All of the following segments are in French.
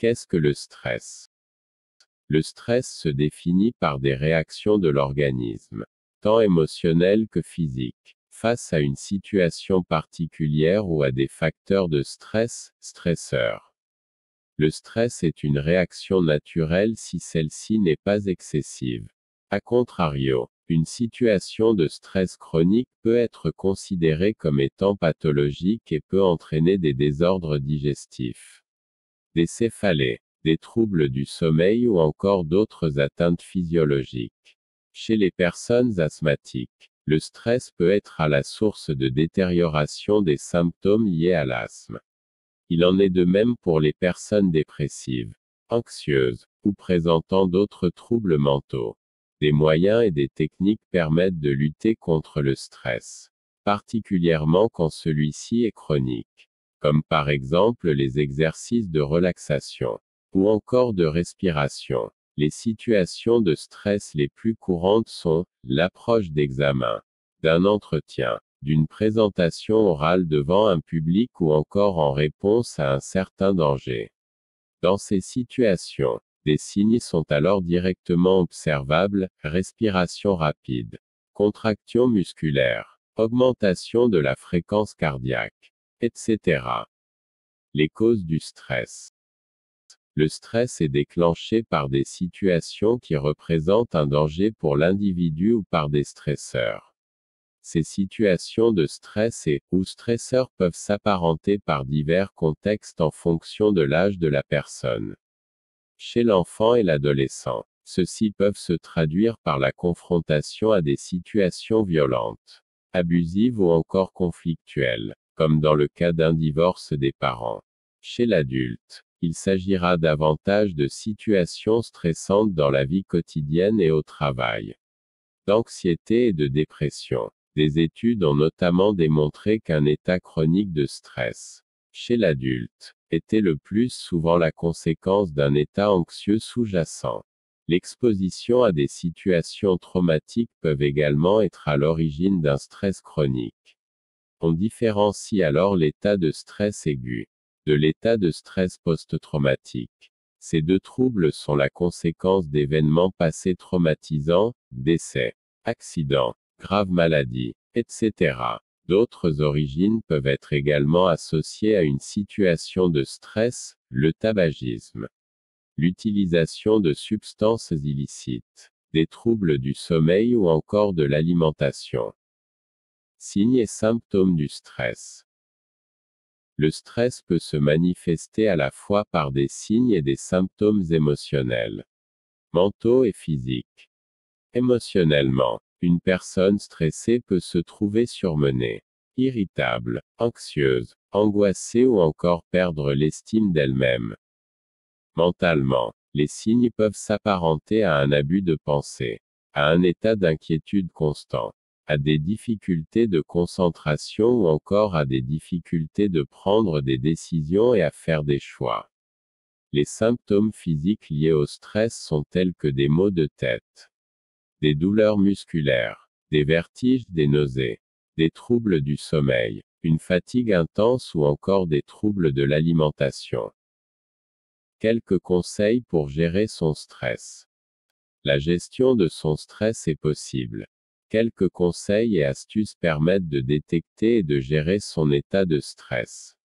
Qu'est-ce que le stress? Le stress se définit par des réactions de l'organisme, tant émotionnelles que physiques, face à une situation particulière ou à des facteurs de stress, stresseurs. Le stress est une réaction naturelle si celle-ci n'est pas excessive. A contrario, une situation de stress chronique peut être considérée comme étant pathologique et peut entraîner des désordres digestifs, des céphalées, des troubles du sommeil ou encore d'autres atteintes physiologiques. Chez les personnes asthmatiques, le stress peut être à la source de détérioration des symptômes liés à l'asthme. Il en est de même pour les personnes dépressives, anxieuses, ou présentant d'autres troubles mentaux. Des moyens et des techniques permettent de lutter contre le stress, particulièrement quand celui-ci est chronique, comme par exemple les exercices de relaxation, ou encore de respiration. Les situations de stress les plus courantes sont l'approche d'examen, d'un entretien, d'une présentation orale devant un public ou encore en réponse à un certain danger. Dans ces situations, des signes sont alors directement observables: respiration rapide, contraction musculaire, augmentation de la fréquence cardiaque, etc. Les causes du stress. Le stress est déclenché par des situations qui représentent un danger pour l'individu ou par des stresseurs. Ces situations de stress ou stresseurs peuvent s'apparenter par divers contextes en fonction de l'âge de la personne. Chez l'enfant et l'adolescent, ceux-ci peuvent se traduire par la confrontation à des situations violentes, abusives ou encore conflictuelles, comme dans le cas d'un divorce des parents. Chez l'adulte, il s'agira davantage de situations stressantes dans la vie quotidienne et au travail, d'anxiété et de dépression. Des études ont notamment démontré qu'un état chronique de stress, chez l'adulte, était le plus souvent la conséquence d'un état anxieux sous-jacent. L'exposition à des situations traumatiques peuvent également être à l'origine d'un stress chronique. On différencie alors l'état de stress aigu de l'état de stress post-traumatique. Ces deux troubles sont la conséquence d'événements passés traumatisants, décès, accidents, graves maladies, etc. D'autres origines peuvent être également associées à une situation de stress, le tabagisme, l'utilisation de substances illicites, des troubles du sommeil ou encore de l'alimentation. Signes et symptômes du stress. Le stress peut se manifester à la fois par des signes et des symptômes émotionnels, mentaux et physiques. Émotionnellement, une personne stressée peut se trouver surmenée, irritable, anxieuse, angoissée ou encore perdre l'estime d'elle-même. Mentalement, les signes peuvent s'apparenter à un abus de pensée, à un état d'inquiétude constant, à des difficultés de concentration ou encore à des difficultés de prendre des décisions et à faire des choix. Les symptômes physiques liés au stress sont tels que des maux de tête, des douleurs musculaires, des vertiges, des nausées, des troubles du sommeil, une fatigue intense ou encore des troubles de l'alimentation. Quelques conseils pour gérer son stress. La gestion de son stress est possible. Quelques conseils et astuces permettent de détecter et de gérer son état de stress.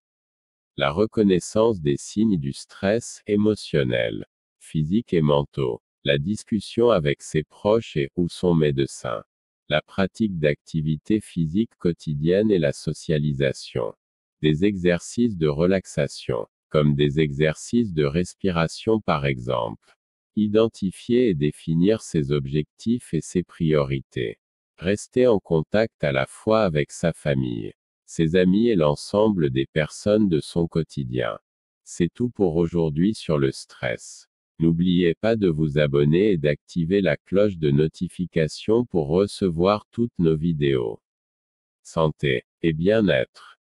La reconnaissance des signes du stress émotionnel, physique et mentaux. La discussion avec ses proches ou son médecin. La pratique d'activités physiques quotidiennes et la socialisation. Des exercices de relaxation, comme des exercices de respiration par exemple. Identifier et définir ses objectifs et ses priorités. Rester en contact à la fois avec sa famille, ses amis et l'ensemble des personnes de son quotidien. C'est tout pour aujourd'hui sur le stress. N'oubliez pas de vous abonner et d'activer la cloche de notification pour recevoir toutes nos vidéos. Santé et bien-être.